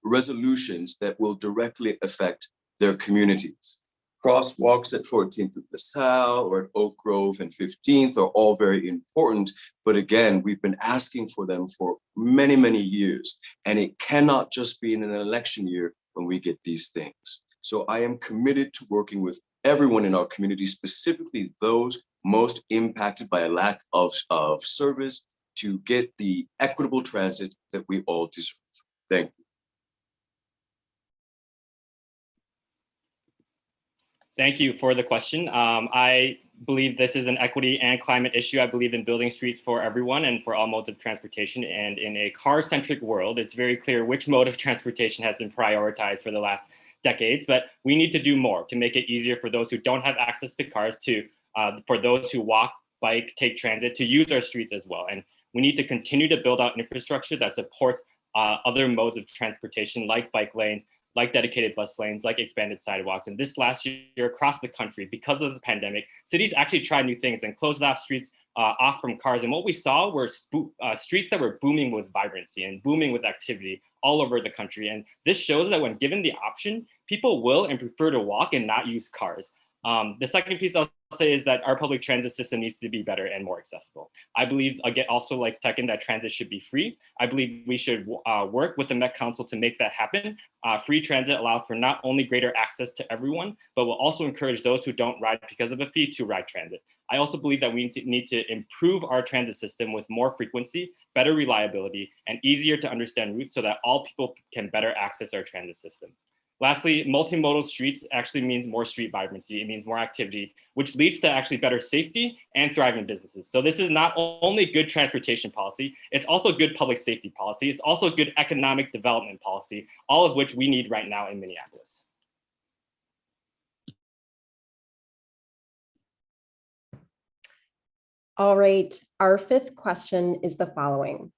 resolutions that will directly affect their communities. Crosswalks at 14th and LaSalle or at Oak Grove and 15th are all very important. But again, we've been asking for them for many, many years. And it cannot just be in an election year when we get these things. So I am committed to working with everyone in our community, specifically those most impacted by a lack of service, to get the equitable transit that we all deserve. Thank you. Thank you for the question. I believe this is an equity and climate issue. I believe in building streets for everyone and for all modes of transportation. And in a car-centric world, it's very clear which mode of transportation has been prioritized for the last decades. But we need to do more to make it easier for those who don't have access to cars, for those who walk, bike, take transit, to use our streets as well. And we need to continue to build out infrastructure that supports other modes of transportation, like bike lanes, like dedicated bus lanes, like expanded sidewalks. And this last year across the country, because of the pandemic, cities actually tried new things and closed off streets off from cars. And what we saw were streets that were booming with vibrancy and booming with activity all over the country. And this shows that when given the option, people will and prefer to walk and not use cars. The second piece I'll say is that our public transit system needs to be better and more accessible. I believe, again, also like Tekken, that transit should be free. I believe we should work with the Met Council to make that happen. Free transit allows for not only greater access to everyone, but will also encourage those who don't ride because of a fee to ride transit. I also believe that we need to improve our transit system with more frequency, better reliability, and easier to understand routes so that all people can better access our transit system. Lastly, multimodal streets actually means more street vibrancy. It means more activity, which leads to actually better safety and thriving businesses. So this is not only good transportation policy, it's also good public safety policy. It's also good economic development policy, all of which we need right now in Minneapolis. All right, our fifth question is the following.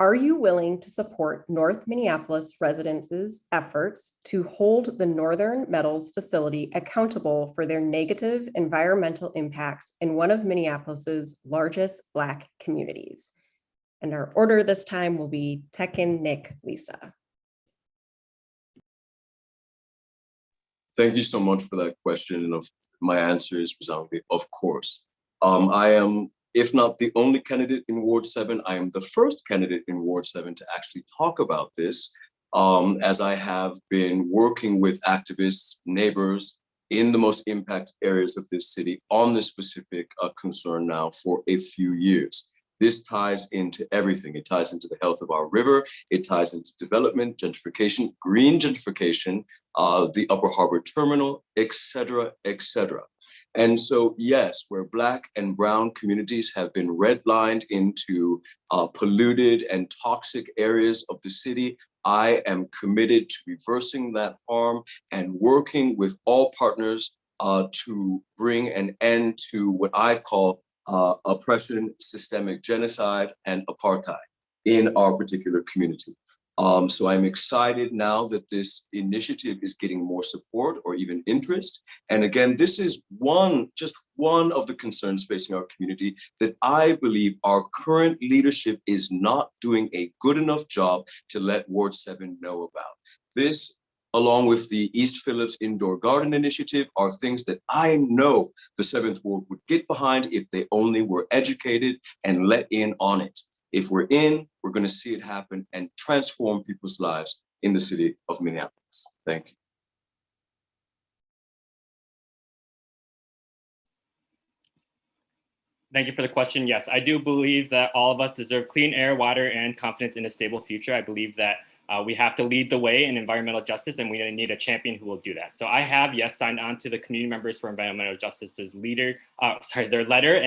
Are you willing to support North Minneapolis residents' efforts to hold the Northern Metals facility accountable for their negative environmental impacts in one of Minneapolis's largest Black communities? And our order this time will be Tekken, Nick, Lisa. Thank you so much for that question. And my answer is resoundingly, of course. I am, if not the only candidate in Ward 7, I am the first candidate in Ward 7 to actually talk about this, as I have been working with activists, neighbors in the most impacted areas of this city on this specific concern now for a few years. This ties into everything. It ties into the health of our river. It ties into development, gentrification, green gentrification, the Upper Harbor Terminal, et cetera, et cetera. And so, yes, where Black and brown communities have been redlined into polluted and toxic areas of the city, I am committed to reversing that harm and working with all partners to bring an end to what I call oppression, systemic genocide, and apartheid in our particular community. So I'm excited now that this initiative is getting more support or even interest. And again, this is just one of the concerns facing our community that I believe our current leadership is not doing a good enough job to let Ward 7 know about. This, along with the East Phillips Indoor Garden Initiative, are things that I know the 7th Ward would get behind if they only were educated and let in on it. If we're in, we're going to see it happen and transform people's lives in the city of Minneapolis. Thank you. Thank you for the question. Yes, I do believe that all of us deserve clean air, water, and confidence in a stable future. I believe that we have to lead the way in environmental justice, and we need a champion who will do that. So I have, yes, signed on to the Community Members for Environmental Justice's their letter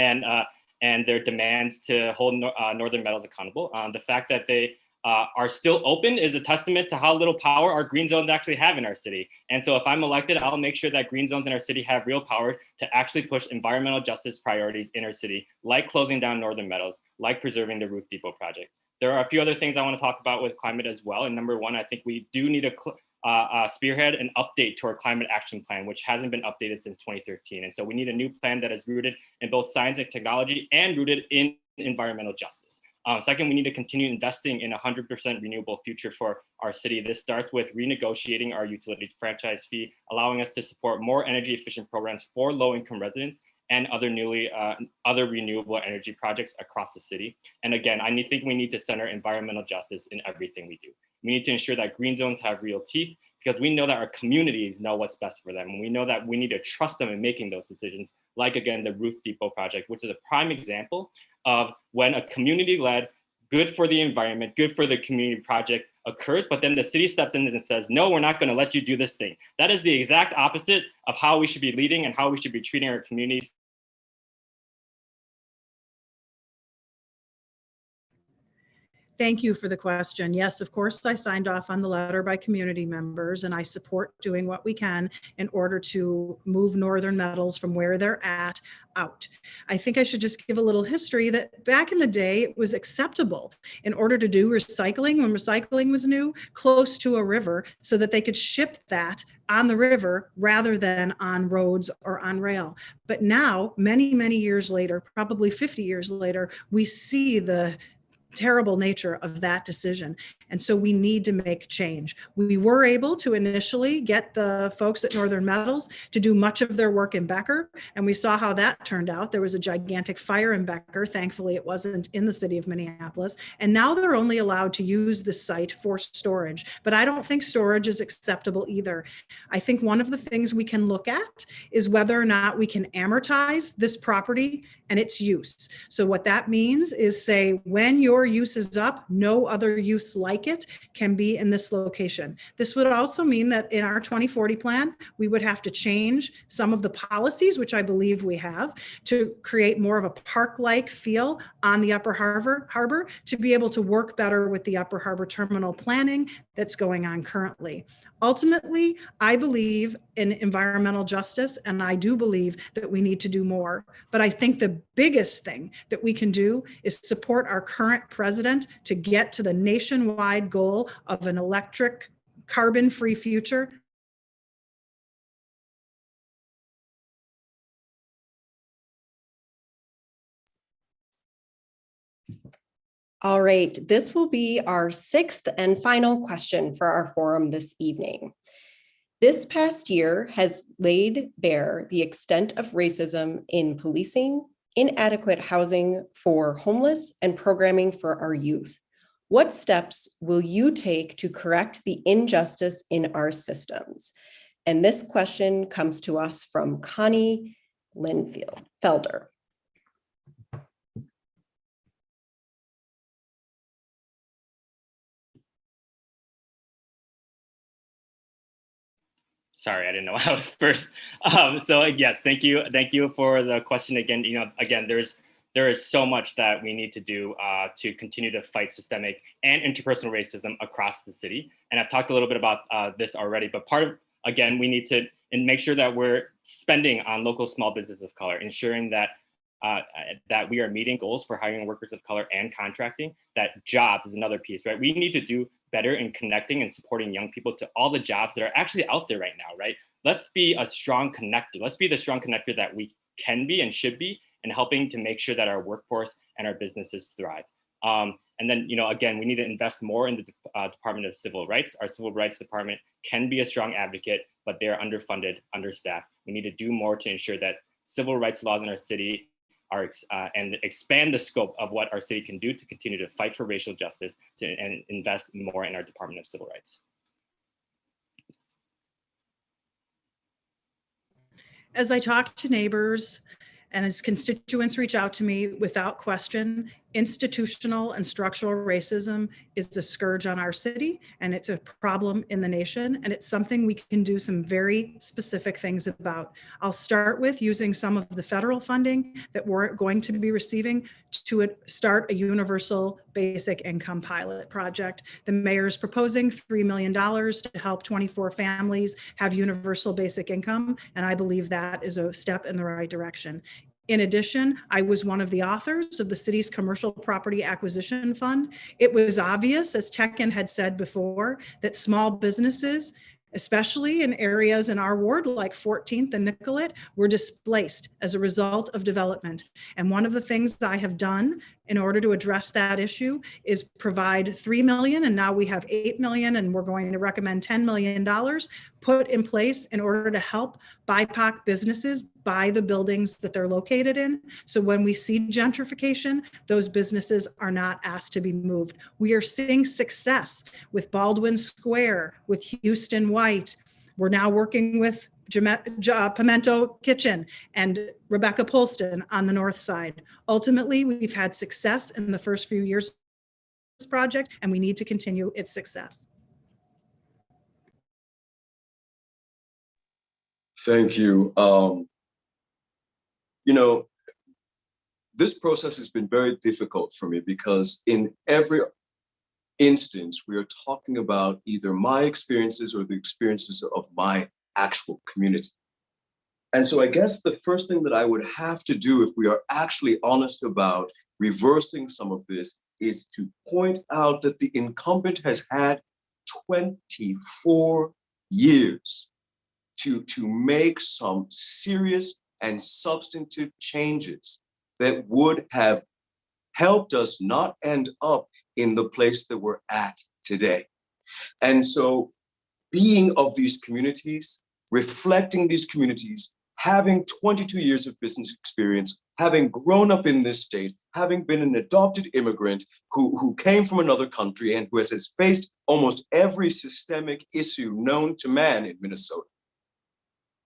and their demands to hold Northern Metals accountable. The fact that they are still open is a testament to how little power our green zones actually have in our city. And so if I'm elected, I'll make sure that green zones in our city have real power to actually push environmental justice priorities in our city, like closing down Northern Metals, like preserving the Roof Depot project. There are a few other things I want to talk about with climate as well. And number one, I think we do need to spearhead an update to our climate action plan, which hasn't been updated since 2013. And so we need a new plan that is rooted in both science and technology and rooted in environmental justice. Second, we need to continue investing in a 100% renewable future for our city. This starts with renegotiating our utility franchise fee, allowing us to support more energy efficient programs for low-income residents and other renewable energy projects across the city. And again, I think we need to center environmental justice in everything we do. We need to ensure that green zones have real teeth, because we know that our communities know what's best for them. And we know that we need to trust them in making those decisions, like again, the Roof Depot project, which is a prime example of when a community-led, good for the environment, good for the community project occurs, but then the city steps in and says, no, we're not gonna let you do this thing. That is the exact opposite of how we should be leading and how we should be treating our communities. Thank you for the question. Yes, of course, I signed off on the letter by community members, and I support doing what we can in order to move Northern Metals from where they're at out. I think I should just give a little history that back in the day, it was acceptable in order to do recycling, when recycling was new, close to a river so that they could ship that on the river rather than on roads or on rail. But now, many, many years later, probably 50 years later, we see the terrible nature of that decision. And so we need to make change. We were able to initially get the folks at Northern Metals to do much of their work in Becker, and we saw how that turned out. There was a gigantic fire in Becker. Thankfully, it wasn't in the city of Minneapolis. And now they're only allowed to use the site for storage. But I don't think storage is acceptable either. I think one of the things we can look at is whether or not we can amortize this property and its use. So what that means is, say, when your use is up, no other use like it can be in this location. This would also mean that in our 2040 plan, we would have to change some of the policies, which I believe we have, to create more of a park-like feel on the Upper Harbor to be able to work better with the Upper Harbor terminal planning that's going on currently. Ultimately, I believe in environmental justice, and I do believe that we need to do more. But I think the biggest thing that we can do is support our current president to get to the nationwide goal of an electric, carbon-free future. All right, this will be our sixth and final question for our forum this evening. This past year has laid bare the extent of racism in policing, inadequate housing for homeless, and programming for our youth. What steps will you take to correct the injustice in our systems? And this question comes to us from Connie Felder. Sorry, I didn't know I was first. So yes, thank you for the question again. You know, again, there is so much that we need to do to continue to fight systemic and interpersonal racism across the city. And I've talked a little bit about this already, but part of, again, we need to make sure that we're spending on local small businesses of color, ensuring that that we are meeting goals for hiring workers of color and contracting. That jobs is another piece, right? We need to do better in connecting and supporting young people to all the jobs that are actually out there right now, right? Let's be a strong connector. Let's be the strong connector that we can be and should be, and helping to make sure that our workforce and our businesses thrive. And then, you know, again, we need to invest more in the Department of Civil Rights. Our Civil Rights Department can be a strong advocate, but they're underfunded, understaffed. We need to do more to ensure that civil rights laws in our city are and expand the scope of what our city can do to continue to fight for racial justice and invest more in our Department of Civil Rights. As I talk to neighbors and as constituents reach out to me, without question, institutional and structural racism is a scourge on our city, and it's a problem in the nation, and it's something we can do some very specific things about. I'll start with using some of the federal funding that we're going to be receiving to start a universal basic income pilot project. The mayor is proposing $3 million to help 24 families have universal basic income, and I believe that is a step in the right direction. In addition, I was one of the authors of the city's commercial property acquisition fund. It was obvious, as Tekken had said before, that small businesses, especially in areas in our ward like 14th and Nicollet, were displaced as a result of development. And one of the things I have done in order to address that issue is provide $3 million, and now we have $8 million, and we're going to recommend $10 million put in place in order to help BIPOC businesses buy the buildings that they're located in. So when we see gentrification, those businesses are not asked to be moved. We are seeing success with Baldwin Square, with Houston White. We're now working with Pimento Kitchen and Rebecca Polston on the north side. Ultimately, we've had success in the first few years of this project, and we need to continue its success. Thank you. This process has been very difficult for me because in every instance, we are talking about either my experiences or the experiences of my actual community. And so I guess the first thing that I would have to do if we are actually honest about reversing some of this is to point out that the incumbent has had 24 years to make some serious and substantive changes that would have helped us not end up in the place that we're at today. And so being of these communities, reflecting these communities, having 22 years of business experience, having grown up in this state, having been an adopted immigrant who came from another country and who has faced almost every systemic issue known to man in Minnesota,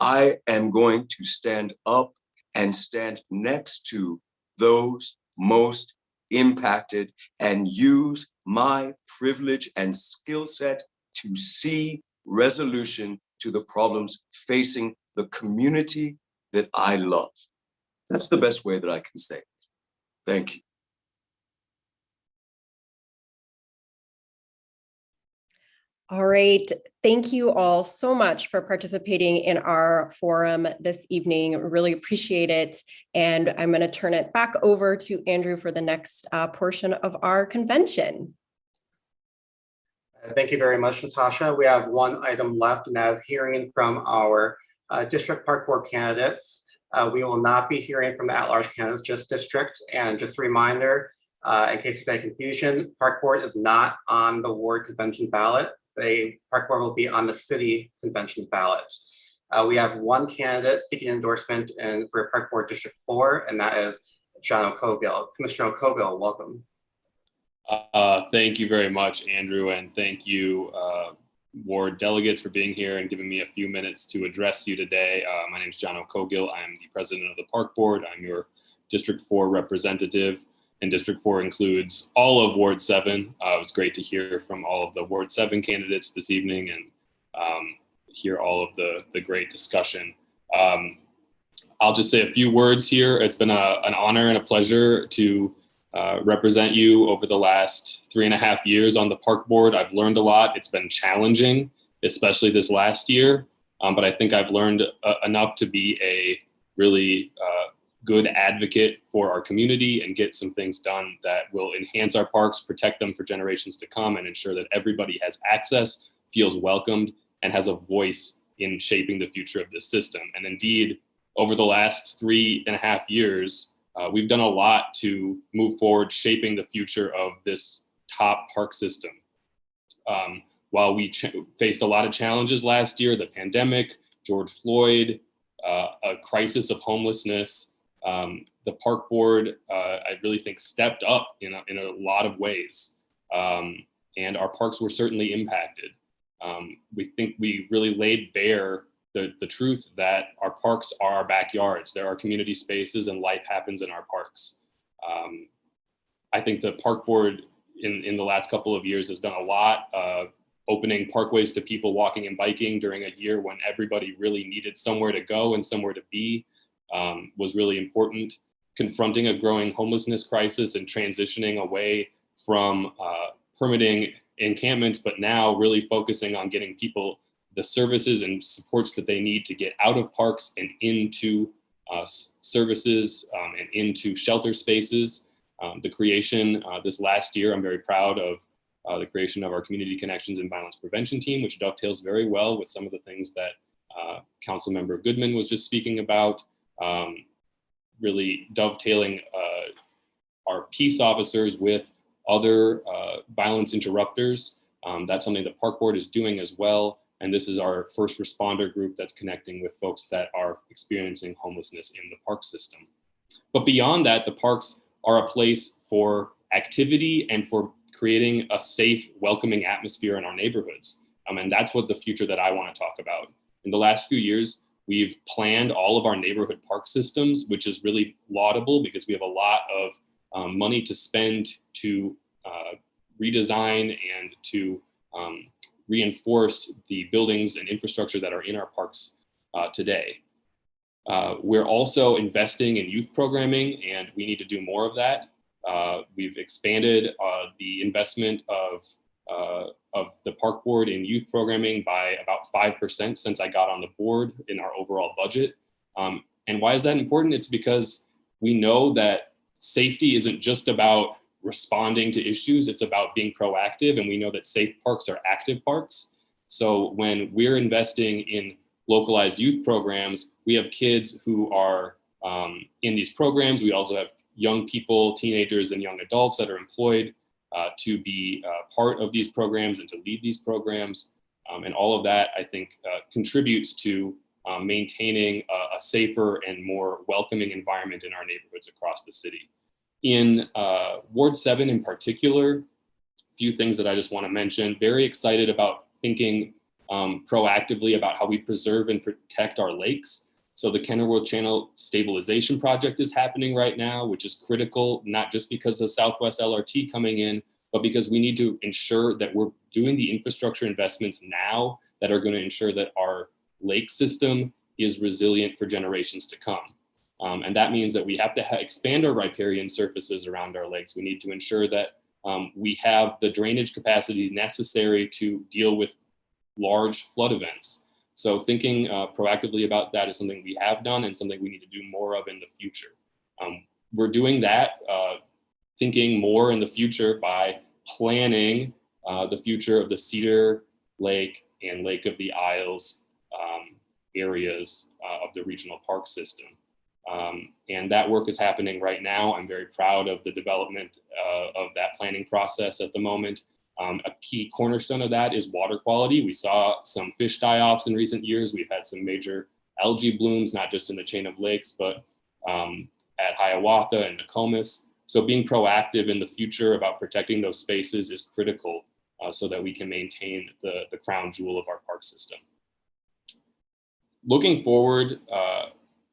I am going to stand up and stand next to those most impacted and use my privilege and skill set to see resolution to the problems facing the community that I love. That's the best way that I can say it. Thank you. All right, thank you all so much for participating in our forum this evening. Really appreciate it. And I'm going to turn it back over to Andrew for the next portion of our convention. Thank you very much, Natasha. We have one item left, and that is hearing from our district park board candidates. We will not be hearing from the at-large candidates, just district. And just a reminder, in case there's any confusion, park board is not on the ward convention ballot. The park board will be on the city convention ballot. We have one candidate seeking endorsement for Park Board District 4, and that is John O'Cogill. Commissioner O'Cogill, welcome. Thank you very much, Andrew, and thank you, ward delegates, for being here and giving me a few minutes to address you today. My name is John O'Cogill. I'm the president of the Park Board. I'm your District 4 representative, and District 4 includes all of Ward 7. It was great to hear from all of the Ward 7 candidates this evening and hear all of the great discussion. I'll just say a few words here. It's been an honor and a pleasure to represent you over the last 3.5 years on the Park Board. I've learned a lot. It's been challenging, especially this last year, but I think I've learned enough to be a really good advocate for our community and get some things done that will enhance our parks, protect them for generations to come, and ensure that everybody has access, feels welcomed, and has a voice in shaping the future of this system. And indeed, over the last 3.5 years, we've done a lot to move forward, shaping the future of this top park system. While we faced a lot of challenges last year, the pandemic, George Floyd, a crisis of homelessness, the Park Board, I really think, stepped up in a lot of ways. And our parks were certainly impacted. We think we really laid bare the truth that our parks are our backyards. There are community spaces and life happens in our parks. I think the park board in the last couple of years has done a lot, opening parkways to people walking and biking during a year when everybody really needed somewhere to go and somewhere to be was really important. Confronting a growing homelessness crisis and transitioning away from permitting encampments, but now really focusing on getting people the services and supports that they need to get out of parks and into services and into shelter spaces. The creation this last year, I'm very proud of the creation of our Community Connections and Violence Prevention Team, which dovetails very well with some of the things that Councilmember Goodman was just speaking about, really dovetailing our peace officers with other violence interrupters. That's something the Park Board is doing as well. And this is our first responder group that's connecting with folks that are experiencing homelessness in the park system. But beyond that, the parks are a place for activity and for creating a safe, welcoming atmosphere in our neighborhoods. And that's what the future that I want to talk about. In the last few years, we've planned all of our neighborhood park systems, which is really laudable because we have a lot of money to spend to redesign and to reinforce the buildings and infrastructure that are in our parks today. We're also investing in youth programming, and we need to do more of that. We've expanded the investment of the Park Board in youth programming by about 5% since I got on the board in our overall budget. And why is that important? It's because we know that safety isn't just about responding to issues, it's about being proactive, and we know that safe parks are active parks. So when we're investing in localized youth programs, we have kids who are in these programs. We also have young people, teenagers and young adults that are employed to be part of these programs and to lead these programs. And all of that, I think, contributes to maintaining a safer and more welcoming environment in our neighborhoods across the city. In Ward 7 in particular, a few things that I just want to mention. Very excited about thinking proactively about how we preserve and protect our lakes. So the Kenilworth Channel Stabilization Project is happening right now, which is critical, not just because of Southwest LRT coming in, but because we need to ensure that we're doing the infrastructure investments now that are going to ensure that our lake system is resilient for generations to come. And that means that we have to expand our riparian surfaces around our lakes. We need to ensure that we have the drainage capacity necessary to deal with large flood events. So thinking proactively about that is something we have done and something we need to do more of in the future. We're doing that, thinking more in the future by planning the future of the Cedar Lake and Lake of the Isles areas of the regional park system. And that work is happening right now. I'm very proud of the development of that planning process at the moment. A key cornerstone of that is water quality. We saw some fish die-offs in recent years. We've had some major algae blooms, not just in the chain of lakes, but at Hiawatha and Nokomis. So being proactive in the future about protecting those spaces is critical so that we can maintain the crown jewel of our park system. Looking forward,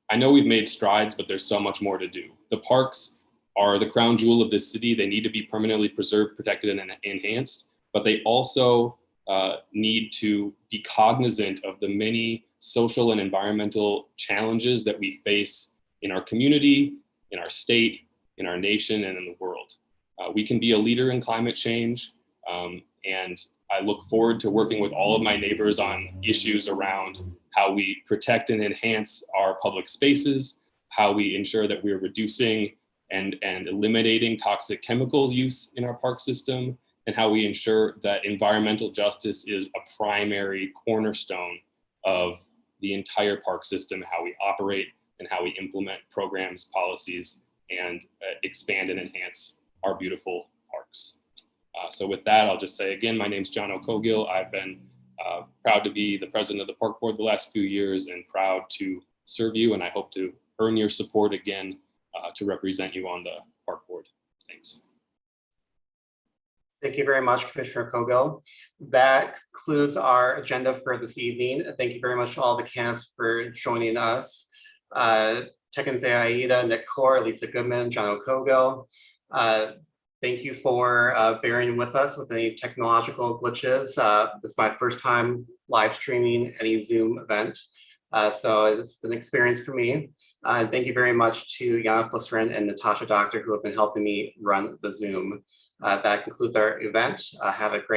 I know we've made strides, but there's so much more to do. The parks are the crown jewel of this city. They need to be permanently preserved, protected, and enhanced, but they also need to be cognizant of the many social and environmental challenges that we face in our community, in our state, in our nation, and in the world. We can be a leader in climate change, and I look forward to working with all of my neighbors on issues around how we protect and enhance our public spaces, how we ensure that we're reducing and eliminating toxic chemical use in our park system, and how we ensure that environmental justice is a primary cornerstone of the entire park system, how we operate and how we implement programs, policies, and expand and enhance our beautiful parks. So with that, I'll just say again, my name's John O'Cogill. I've been proud to be the president of the Park Board the last few years and proud to serve you, and I hope to earn your support again to represent you on the Park Board. Thanks. Thank you very much, Commissioner Cogill. That concludes our agenda for this evening. Thank you very much to all the candidates for joining us. Tekken Aida, Nick Core, Lisa Goodman, John Cogill. Thank you for bearing with us with any technological glitches. This is my first time live streaming any Zoom event. So it's an experience for me. And thank you very much to Yana Flisserin and Natasha Doctor who have been helping me run the Zoom. That concludes our event. Have a great